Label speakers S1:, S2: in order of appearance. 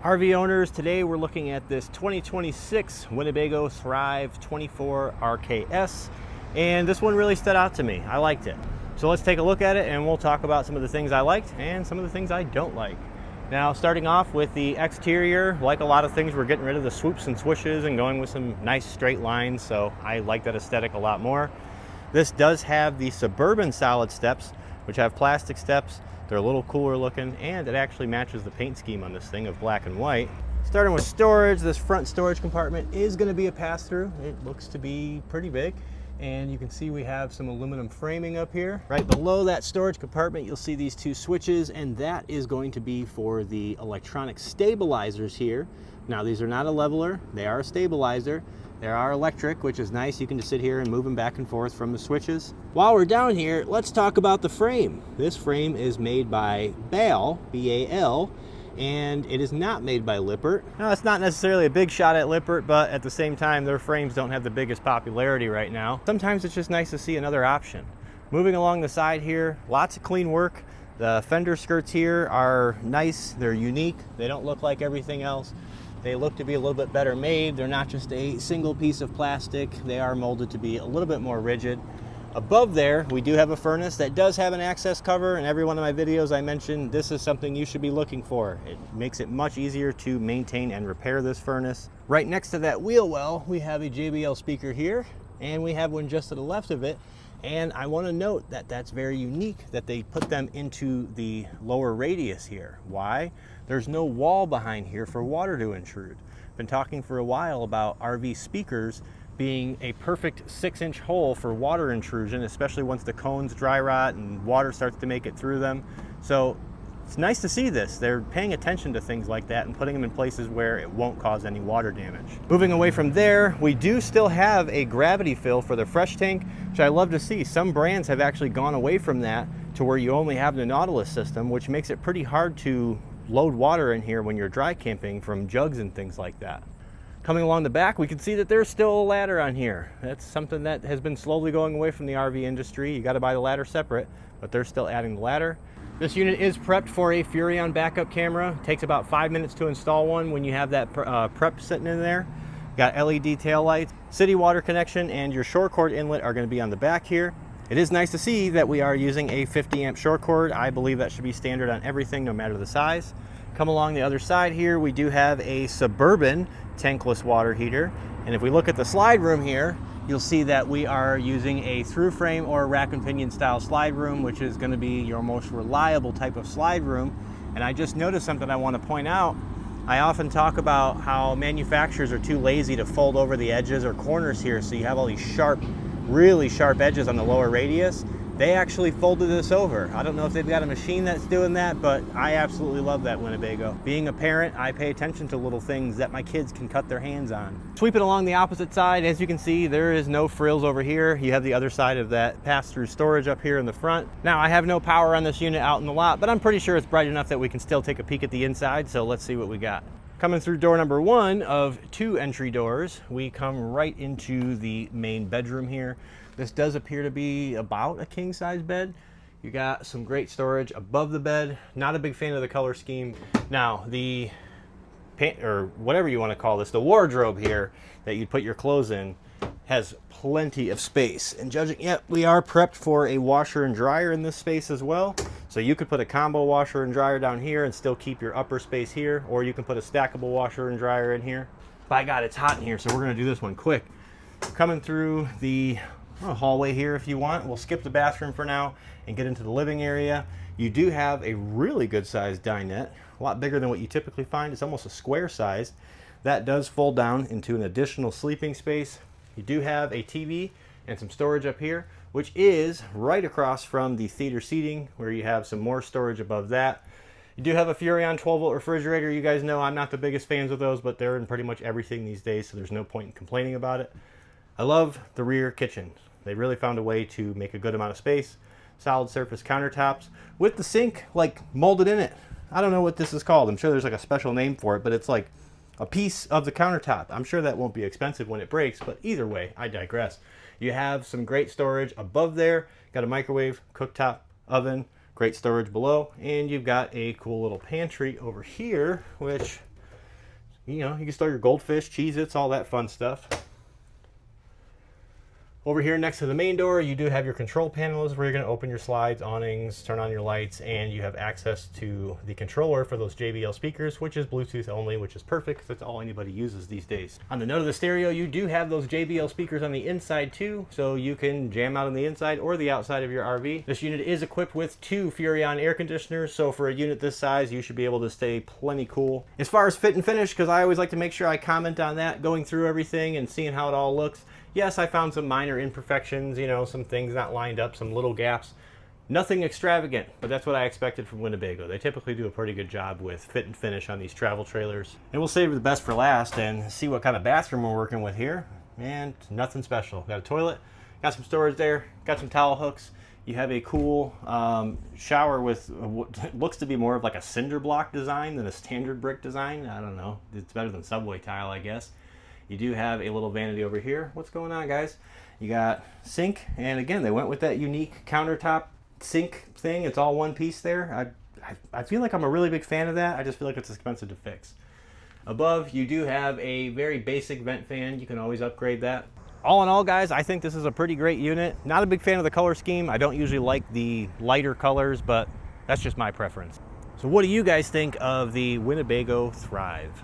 S1: RV owners, today we're looking at this 2026 Winnebago Thrive 24 RKS, and this one really stood out to me. I liked it. So let's take a look at it and we'll talk about some of the things I liked and some of the things I don't like. Now, starting off with the exterior, like a lot of things, we're getting rid of the swoops and swooshes and going with some nice straight lines, so I like that aesthetic a lot more. This does have the Suburban solid steps, which have plastic steps. They're a little cooler looking, and it actually matches the paint scheme on this thing of black and white. Starting with storage, this front storage compartment is going to be a pass-through. It looks to be pretty big, and you can see we have some aluminum framing up here. Right below that storage compartment, you'll see these two switches, and that is going to be for the electronic stabilizers here. Now, these are not a leveler, they are a stabilizer. They are electric, which is nice. You can just sit here and move them back and forth from the switches. While we're down here, let's talk about the frame. This frame is made by Bal, B-A-L, and it is not made by Lippert. Now, it's not necessarily a big shot at Lippert, but at the same time, their frames don't have the biggest popularity right now. Sometimes it's just nice to see another option. Moving along the side here, lots of clean work. The fender skirts here are nice. They're unique. They don't look like everything else. They look to be a little bit better made. They're not just a single piece of plastic. They are molded to be a little bit more rigid. Above there, we do have a furnace that does have an access cover. In every one of my videos I mentioned, this is something you should be looking for. It makes it much easier to maintain and repair this furnace. Right next to that wheel well, we have a JBL speaker here, and we have one just to the left of it. And I want to note that that's very unique that they put them into the lower radius here. Why? There's no wall behind here for water to intrude. Been talking for a while about RV speakers being a perfect 6-inch hole for water intrusion, especially once the cones dry rot and water starts to make it through them. So it's nice to see this. They're paying attention to things like that and putting them in places where it won't cause any water damage. Moving away from there, we do still have a gravity fill for the fresh tank, which I love to see. Some brands have actually gone away from that to where you only have the Nautilus system, which makes it pretty hard to load water in here when you're dry camping from jugs and things like that. Coming along the back, we can see that there's still a ladder on here. That's something that has been slowly going away from the RV industry. You got to buy the ladder separate, but they're still adding the ladder. This unit is prepped for a Furrion backup camera. It takes about 5 minutes to install one when you have that prep sitting in there. Got LED tail lights, city water connection, and your short cord inlet are going to be on the back here. It is nice to see that we are using a 50 amp short cord. I believe that should be standard on everything, no matter the size. Come along the other side here, we do have a Suburban tankless water heater. And if we look at the slide room here, you'll see that we are using a through frame or rack and pinion style slide room, which is going to be your most reliable type of slide room. And I just noticed something I want to point out. I often talk about how manufacturers are too lazy to fold over the edges or corners here, so you have all these sharp, really sharp edges on the lower radius. They actually folded this over. I don't know if they've got a machine that's doing that, but I absolutely love that Winnebago. Being a parent, I pay attention to little things that my kids can cut their hands on. Sweeping along the opposite side, as you can see, there is no frills over here. You have the other side of that pass-through storage up here in the front. Now, I have no power on this unit out in the lot, but I'm pretty sure it's bright enough that we can still take a peek at the inside, so let's see what we got. Coming through door number 1 of 2 entry doors, we come right into the main bedroom here. This does appear to be about a king-size bed. You got some great storage above the bed. Not a big fan of the color scheme. Now, the pant, or whatever you want to call this, the wardrobe here that you put your clothes in, has plenty of space. And judging, yep, we are prepped for a washer and dryer in this space as well. So you could put a combo washer and dryer down here and still keep your upper space here, or you can put a stackable washer and dryer in here. By God, it's hot in here, so we're gonna do this one quick. Coming through the hallway here if you want. We'll skip the bathroom for now and get into the living area. You do have a really good sized dinette, a lot bigger than what you typically find. It's almost a square size. That does fold down into an additional sleeping space. You do have a TV and some storage up here, which is right across from the theater seating, where you have some more storage above that. You do have a Furrion 12-volt refrigerator. You guys know I'm not the biggest fans of those, but they're in pretty much everything these days, so there's no point in complaining about it. I love the rear kitchen. They really found a way to make a good amount of space. Solid surface countertops with the sink like molded in it. I don't know what this is called. I'm sure there's like a special name for it, but it's like a piece of the countertop. I'm sure that won't be expensive when it breaks, but either way, I digress. You have some great storage above there. Got a microwave, cooktop, oven, great storage below, and you've got a cool little pantry over here, which You know, you can store your goldfish, Cheez-Its, all that fun stuff. Over here next to the main door, you do have your control panels where you're going to open your slides, awnings, turn on your lights, and you have access to the controller for those JBL speakers, which is Bluetooth only, which is perfect because that's all anybody uses these days. On the note of the stereo, you do have those JBL speakers on the inside too, so you can jam out on the inside or the outside of your RV. This unit is equipped with 2 Furrion air conditioners, so for a unit this size, you should be able to stay plenty cool. As far as fit and finish, because I always like to make sure I comment on that, going through everything and seeing how it all looks. Yes, I found some minor imperfections, you know, some things not lined up, some little gaps. Nothing extravagant, but that's what I expected from Winnebago. They typically do a pretty good job with fit and finish on these travel trailers. And we'll save the best for last and see what kind of bathroom we're working with here. And nothing special. Got a toilet, got some storage there, got some towel hooks. You have a cool shower with what looks to be more of like a cinder block design than a standard brick design. I don't know. It's better than subway tile, I guess. You do have a little vanity over here. What's going on, guys? You got sink, and again, they went with that unique countertop sink thing. It's all one piece there. I feel like I'm a really big fan of that. I just feel like it's expensive to fix. Above, you do have a very basic vent fan. You can always upgrade that. All in all, guys, I think this is a pretty great unit. Not a big fan of the color scheme. I don't usually like the lighter colors, but that's just my preference. So what do you guys think of the Winnebago Thrive?